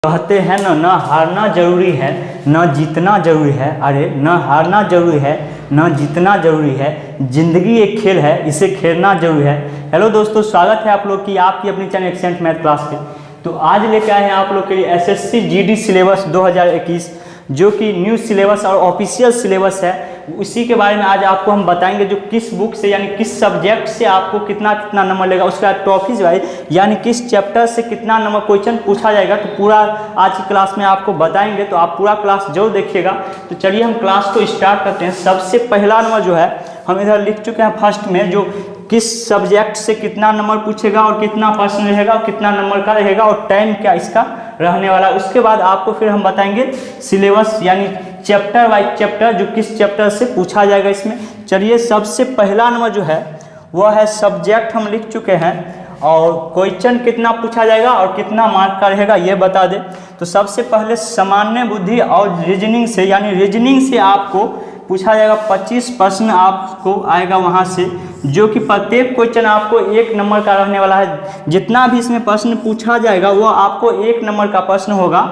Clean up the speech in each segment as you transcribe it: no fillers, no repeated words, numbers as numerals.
कहते हैं न हारना जरूरी है न जीतना जरूरी है। अरे न हारना जरूरी है न जीतना जरूरी है, जिंदगी एक खेल है, इसे खेलना जरूरी है। हेलो दोस्तों, स्वागत है आप लोग की आपकी अपनी चैनल एक्सेंट मैथ क्लास पे। तो आज लेके आए हैं आप लोग के लिए एसएससी जीडी सिलेबस 2021, जो कि न्यू सिलेबस और ऑफिशियल सिलेबस है। उसी के बारे में आज आपको हम बताएंगे, जो किस बुक से यानी किस सब्जेक्ट से आपको कितना कितना नंबर लेगा, उसका टॉपिक वाइज यानी किस चैप्टर से कितना नंबर क्वेश्चन पूछा जाएगा। तो पूरा आज की क्लास में आपको बताएंगे, तो आप पूरा क्लास जरूर देखिएगा। तो चलिए हम क्लास को स्टार्ट करते हैं। सबसे पहला नंबर जो है हम इधर लिख चुके हैं फर्स्ट में, जो किस सब्जेक्ट से कितना नंबर पूछेगा और कितना प्रश्न रहेगा और कितना नंबर का रहेगा और टाइम क्या इसका रहने वाला। उसके बाद आपको फिर हम बताएंगे सिलेबस यानी चैप्टर वाइज चैप्टर, जो किस चैप्टर से पूछा जाएगा इसमें। चलिए सबसे पहला नंबर जो है वह है सब्जेक्ट हम लिख चुके हैं, और क्वेश्चन कितना पूछा जाएगा और कितना मार्क का रहेगा ये बता दें। तो सबसे पहले सामान्य बुद्धि और रीजनिंग से यानी रीजनिंग से आपको पूछा जाएगा 25 प्रश्न आपको आएगा वहाँ से, जो कि प्रत्येक क्वेश्चन आपको 1 नंबर का रहने वाला है। जितना भी इसमें प्रश्न पूछा जाएगा वो आपको 1 नंबर का प्रश्न होगा,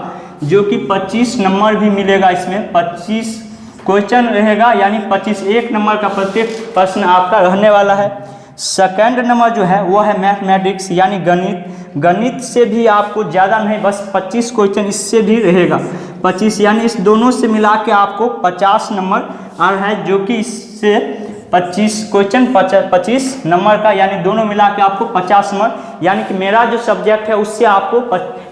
जो कि 25 नंबर भी मिलेगा। इसमें 25 क्वेश्चन रहेगा यानी 25 1 नंबर का प्रत्येक प्रश्न आपका रहने वाला है। सेकंड नंबर जो है वो है मैथमेटिक्स यानी गणित। गणित से भी आपको ज़्यादा नहीं, बस 25 क्वेश्चन इससे भी रहेगा। 25 यानी इस दोनों से मिला के आपको 50 नंबर आ रहा है, जो कि इससे 25 क्वेश्चन 25 नंबर का यानी दोनों मिला के आपको 50 नंबर, यानी कि मेरा जो सब्जेक्ट है उससे आपको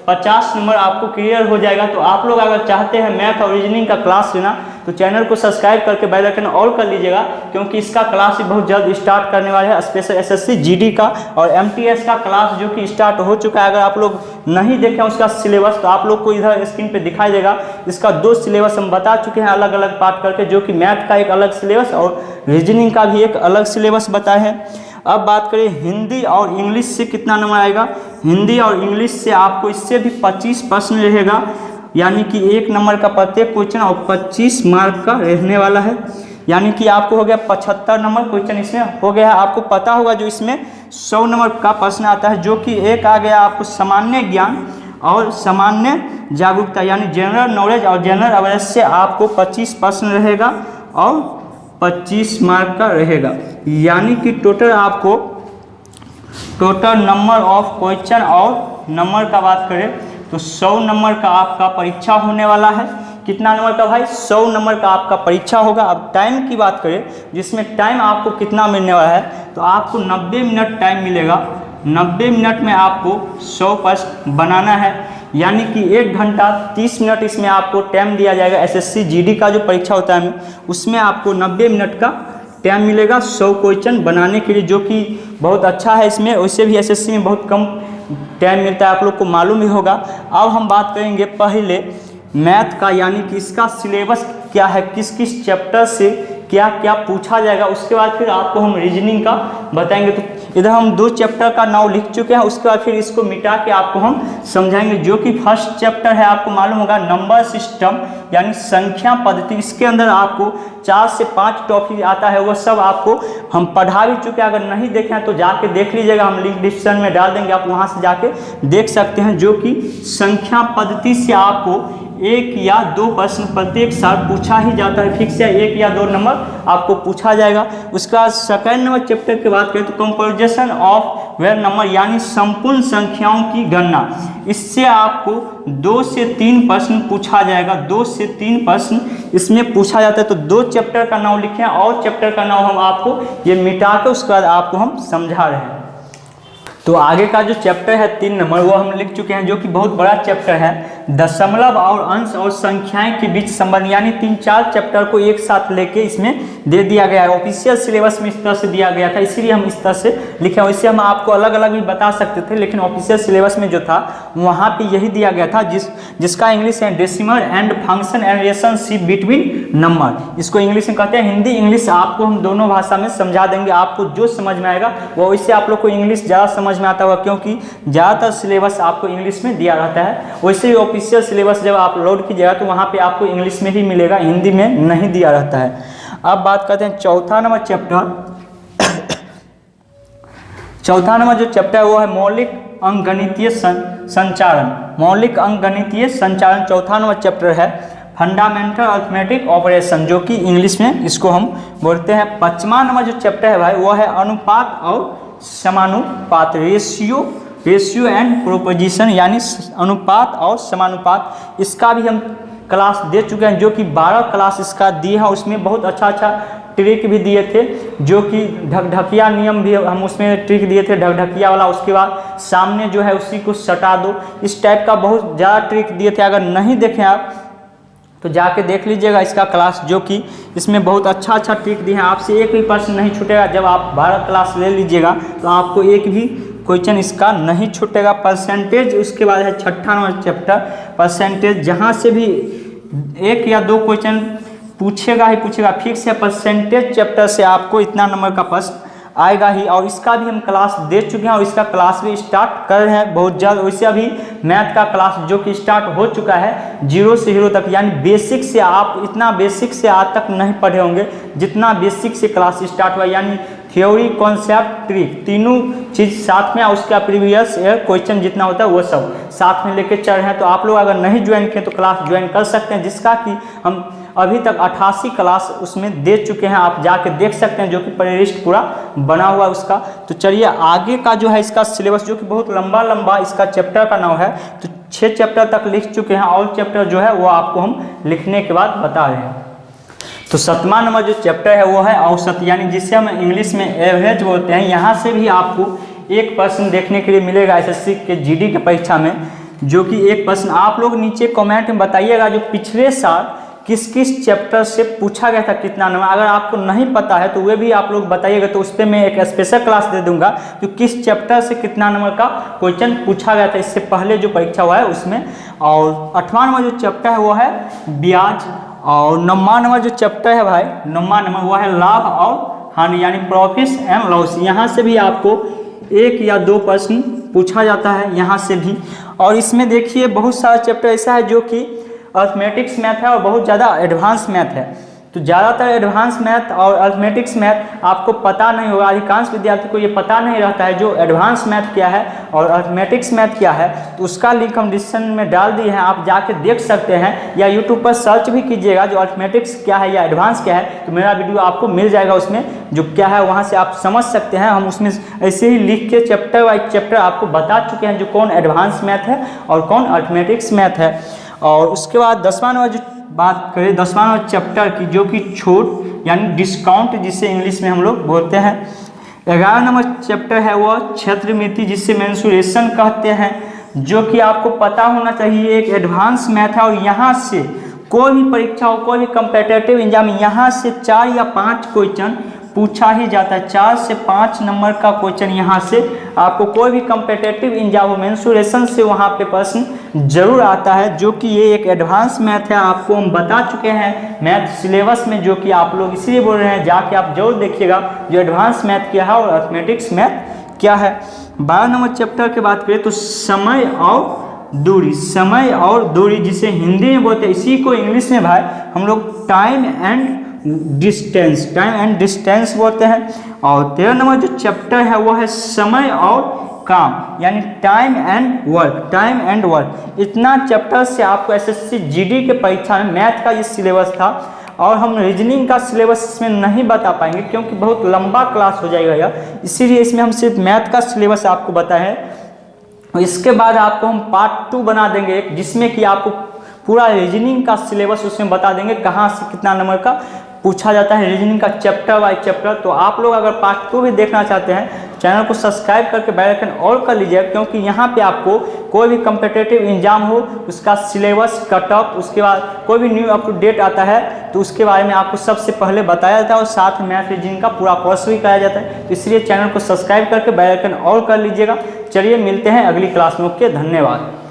50 नंबर आपको क्लियर हो जाएगा। तो आप लोग अगर चाहते हैं मैथ और रीजनिंग का क्लास लेना तो चैनल को सब्सक्राइब करके बेल आइकन ऑल कर लीजिएगा, क्योंकि इसका क्लास भी बहुत जल्द स्टार्ट करने वाले हैं। स्पेशल एसएससी जीडी का और एमटीएस का क्लास जो कि स्टार्ट हो चुका है। अगर आप लोग नहीं देखें उसका सिलेबस तो आप लोग को इधर स्क्रीन पे दिखाई देगा। इसका 2 सिलेबस हम बता चुके हैं अलग अलग पार्ट करके, जो कि मैथ का एक अलग सिलेबस और रीजनिंग का भी एक अलग सिलेबस बताए हैं। अब बात करें हिंदी और इंग्लिश से कितना नंबर आएगा। हिंदी और इंग्लिश से आपको इससे भी 25 प्रश्न रहेगा, यानी कि 1 नंबर का प्रत्येक क्वेश्चन और 25 मार्क का रहने वाला है। यानी कि आपको हो गया 75 नंबर क्वेश्चन इसमें हो गया है। आपको पता होगा जो इसमें 100 नंबर का प्रश्न आता है, जो कि एक आ गया आपको सामान्य ज्ञान और सामान्य जागरूकता यानी जनरल नॉलेज और जनरल अवेयरनेस से आपको 25 प्रश्न रहेगा और 25 मार्क का रहेगा। यानी कि टोटल आपको टोटल नंबर ऑफ क्वेश्चन और नंबर का बात करें तो 100 नंबर का आपका परीक्षा होने वाला है। कितना नंबर का भाई? 100 नंबर का आपका परीक्षा होगा। अब टाइम की बात करें, जिसमें टाइम आपको कितना मिलने वाला है, तो आपको 90 मिनट टाइम मिलेगा। 90 मिनट में आपको 100 प्रश्न बनाना है, यानी कि 1 घंटा 30 मिनट इसमें आपको टाइम दिया जाएगा। एसएससी जीडी का जो परीक्षा होता है उसमें आपको 90 मिनट का टाइम मिलेगा 100 क्वेश्चन बनाने के लिए, जो कि बहुत अच्छा है। इसमें वैसे भी एसएससी में बहुत कम टाइम मिलता है, आप लोग को मालूम ही होगा। अब हम बात करेंगे पहले मैथ का, यानी कि इसका सिलेबस क्या है, किस किस चैप्टर से क्या क्या पूछा जाएगा। उसके बाद फिर आपको हम रीजनिंग का बताएंगे। तो इधर हम 2 चैप्टर का नाम लिख चुके हैं, उसके बाद फिर इसको मिटा के आपको हम समझाएंगे। जो कि फर्स्ट चैप्टर है आपको मालूम होगा नंबर सिस्टम यानी संख्या पद्धति। इसके अंदर आपको 4 से 5 टॉपिक आता है, वो सब आपको हम पढ़ा भी चुके हैं। अगर नहीं देखे हैं तो जाके देख लीजिएगा, हम लिंक डिस्क्रिप्शन में डाल देंगे, आप वहाँ से जाके देख सकते हैं। जो कि संख्या पद्धति से आपको 1 या 2 प्रश्न प्रत्येक साल पूछा ही जाता है, फिक्स है 1 या 2 नंबर आपको पूछा जाएगा। उसका सेकंड नंबर चैप्टर की बात करें तो कंपैरिजन ऑफ वेयर नंबर यानी संपूर्ण संख्याओं की गणना। इससे आपको 2 से 3 प्रश्न पूछा जाएगा। 2 से 3 प्रश्न इसमें पूछा जाता है। तो 2 चैप्टर का नाम लिखे और चैप्टर का नाम हम आपको ये मिटा के उसके बाद आपको हम समझा रहे हैं। तो आगे का जो चैप्टर है 3 नंबर वो हम लिख चुके हैं, जो कि बहुत बड़ा चैप्टर है। दशमलव और अंश और संख्याएं के बीच संबंध, यानी 3-4 चैप्टर को एक साथ लेके इसमें दे दिया गया है। ऑफिशियल सिलेबस में इस तरह से दिया गया था, इसीलिए हम इस तरह से लिखे। वैसे हम आपको अलग अलग भी बता सकते थे, लेकिन ऑफिशियल सिलेबस में जो था वहाँ पे यही दिया गया था, जिसका इंग्लिश है decimal and function and relationship between number. इसको इंग्लिश में कहते हैं। हिंदी इंग्लिश आपको हम दोनों भाषा में समझा देंगे। आपको जो समझ में आएगा वो वैसे आप लोग को इंग्लिश ज़्यादा समझ में आता होगा, क्योंकि ज़्यादातर सिलेबस आपको इंग्लिश में दिया रहता है। वैसे ही ऑफिशियल सिलेबस जब आप लोड कीजिएगा तो वहाँ पे आपको इंग्लिश में ही मिलेगा, हिंदी में नहीं दिया रहता है। अब बात करते हैं चौथा नंबर चैप्टर। चौथा नंबर जो चैप्टर है वो है मौलिक अंकगणितीय संचालन, मौलिक अंकगणितीय संचालन चौथा नंबर चैप्टर है। फंडामेंटल अर्थमेटिक ऑपरेशन, जो कि इंग्लिश में इसको हम बोलते हैं। पांचवा नंबर जो चैप्टर है भाई वो है अनुपात और समानुपात, रेशियो एंड प्रोपोजिशन, यानी अनुपात और समानुपात। इसका भी हम क्लास दे चुके हैं, जो कि 12 क्लास इसका दिए हैं। उसमें बहुत अच्छा ट्रिक भी दिए थे, जो कि ढकढकिया नियम भी हम उसमें ट्रिक दिए थे, ढकढकिया वाला। उसके बाद सामने जो है उसी को सटा दो, इस टाइप का बहुत ज़्यादा ट्रिक दिए थे। अगर नहीं देखें आप तो जाके देख लीजिएगा इसका क्लास, जो कि इसमें बहुत अच्छा ट्रिक दिए हैं। आपसे एक भी प्रश्न नहीं छूटेगा। जब आप 12 क्लास ले लीजिएगा तो आपको एक भी क्वेश्चन इसका नहीं छूटेगा। परसेंटेज उसके बाद है छठा नंबर चैप्टर, परसेंटेज। जहाँ से भी 1 या 2 क्वेश्चन पूछेगा ही पूछेगा, फिक्स है। परसेंटेज चैप्टर से आपको इतना नंबर का प्रश्न आएगा ही, और इसका भी हम क्लास दे चुके हैं और इसका क्लास भी स्टार्ट कर रहे हैं बहुत जल्द। वैसे अभी मैथ का क्लास जो कि स्टार्ट हो चुका है 0 से हीरो तक, यानी बेसिक से। आप इतना बेसिक से आज तक नहीं पढ़े होंगे जितना बेसिक से क्लास स्टार्ट हुआ, यानी थ्योरी, कॉन्सेप्ट, ट्रिक, तीनों चीज़ साथ में, और उसका प्रीवियस क्वेश्चन जितना होता है वो सब साथ में लेके चल रहे हैं। तो आप लोग अगर नहीं ज्वाइन किए तो क्लास ज्वाइन कर सकते हैं, जिसका कि हम अभी तक 88 क्लास उसमें दे चुके हैं। आप जाके देख सकते हैं, जो कि प्लेलिस्ट पूरा बना हुआ है उसका। तो चलिए आगे का जो है इसका सिलेबस, जो कि बहुत लंबा इसका चैप्टर का नाम है, तो 6 चैप्टर तक लिख चुके हैं, और चैप्टर जो है वो आपको हम लिखने के बाद बता रहे हैं। तो 7वां नंबर जो चैप्टर है वो है औसत, यानी जिसे हम इंग्लिश में एवरेज बोलते हैं। यहाँ से भी आपको एक प्रश्न देखने के लिए मिलेगा एसएससी के जीडी के परीक्षा में, जो कि एक प्रश्न आप लोग नीचे कमेंट में बताइएगा जो पिछले साल किस किस चैप्टर से पूछा गया था, कितना नंबर। अगर आपको नहीं पता है तो वे भी आप लोग बताइएगा, तो उस पर मैं एक स्पेशल क्लास दे दूंगा जो किस चैप्टर से कितना नंबर का क्वेश्चन पूछा गया था इससे पहले जो परीक्षा हुआ है उसमें। और 8वां नंबर जो चैप्टर है वो है ब्याज, और 9वां नंबर जो चैप्टर है भाई, 9वां नंबर वो है लाभ और हानि, यानी प्रॉफिट्स एंड लॉस। यहाँ से भी आपको 1 या 2 प्रश्न पूछा जाता है यहाँ से भी। और इसमें देखिए बहुत सारा चैप्टर ऐसा है जो कि अर्थमेटिक्स मैथ है और बहुत ज़्यादा एडवांस मैथ है। तो ज़्यादातर एडवांस मैथ और अर्थमेटिक्स मैथ आपको पता नहीं होगा, अधिकांश विद्यार्थी को ये पता नहीं रहता है जो एडवांस मैथ क्या है और अर्थमेटिक्स मैथ क्या है। तो उसका लिंक हम डिस्क्रिप्शन में डाल दिए हैं, आप जाके देख सकते हैं, या यूट्यूब पर सर्च भी कीजिएगा जो अर्थमेटिक्स क्या है या एडवांस क्या है, तो मेरा वीडियो आपको मिल जाएगा उसमें, जो क्या है वहाँ से आप समझ सकते हैं। हम उसमें ऐसे ही लिख के चैप्टर वाइज चैप्टर आपको बता चुके हैं जो कौन एडवांस मैथ है और कौन अर्थमेटिक्स मैथ है। और उसके बाद 10वां नंबर जो बात करें 10वां नंबर चैप्टर की, जो कि छूट यानी डिस्काउंट जिसे इंग्लिश में हम लोग बोलते हैं। 11 नंबर चैप्टर है वो क्षेत्रमिति, जिसे मेंसुरेशन कहते हैं, जो कि आपको पता होना चाहिए एक एडवांस मैथ है। और यहाँ से कोई भी परीक्षा हो, कोई भी कम्पिटिटिव एग्जाम, यहाँ से 4 या 5 क्वेश्चन पूछा ही जाता है। 4 से 5 नंबर का क्वेश्चन यहाँ से आपको कोई भी कम्पिटिटिव एग्जाम हो, मेंसुरेशन से वहाँ पे प्रश्न जरूर आता है, जो कि ये एक एडवांस मैथ है। आपको हम बता चुके हैं मैथ सिलेबस में, जो कि आप लोग इसलिए बोल रहे हैं जाके आप जरूर देखिएगा जो एडवांस मैथ क्या है और अर्थमेटिक्स मैथ क्या है। 12 नंबर चैप्टर की बात करें तो समय और दूरी, समय और दूरी जिसे हिंदी में बोलते हैं, इसी को इंग्लिश में भाई हम लोग टाइम एंड डिस्टेंस बोलते हैं। और 13 नंबर जो चैप्टर है वो है समय और काम, यानी टाइम एंड वर्क। इतना चैप्टर से आपको एसएससी जीडी के परीक्षा में मैथ का ये सिलेबस था, और हम रीजनिंग का सिलेबस इसमें नहीं बता पाएंगे क्योंकि बहुत लंबा क्लास हो जाएगा यह, इसीलिए इसमें हम सिर्फ मैथ का सिलेबस आपको बताएं। इसके बाद आपको हम पार्ट 2 बना देंगे एक, जिसमें कि आपको पूरा रीजनिंग का सिलेबस उसमें बता देंगे कहाँ से कितना नंबर का पूछा जाता है रीजनिंग का चैप्टर बाय चैप्टर। तो आप लोग अगर पार्ट 2 भी देखना चाहते हैं चैनल को सब्सक्राइब करके बेल आइकन ऑल कर लीजिए, क्योंकि यहाँ पे आपको कोई भी कम्पिटिटिव एग्जाम हो उसका सिलेबस, कट ऑफ, उसके बाद कोई भी न्यू अप टू डेट आता है तो उसके बारे में आपको सबसे पहले बताया जाता है, और साथ में मैथ रीजनिंग का पूरा कोर्स भी कराया जाता है। तो इसलिए चैनल को सब्सक्राइब करके बेल आइकन ऑल कर लीजिएगा। चलिए मिलते हैं अगली क्लास में, ओके, धन्यवाद।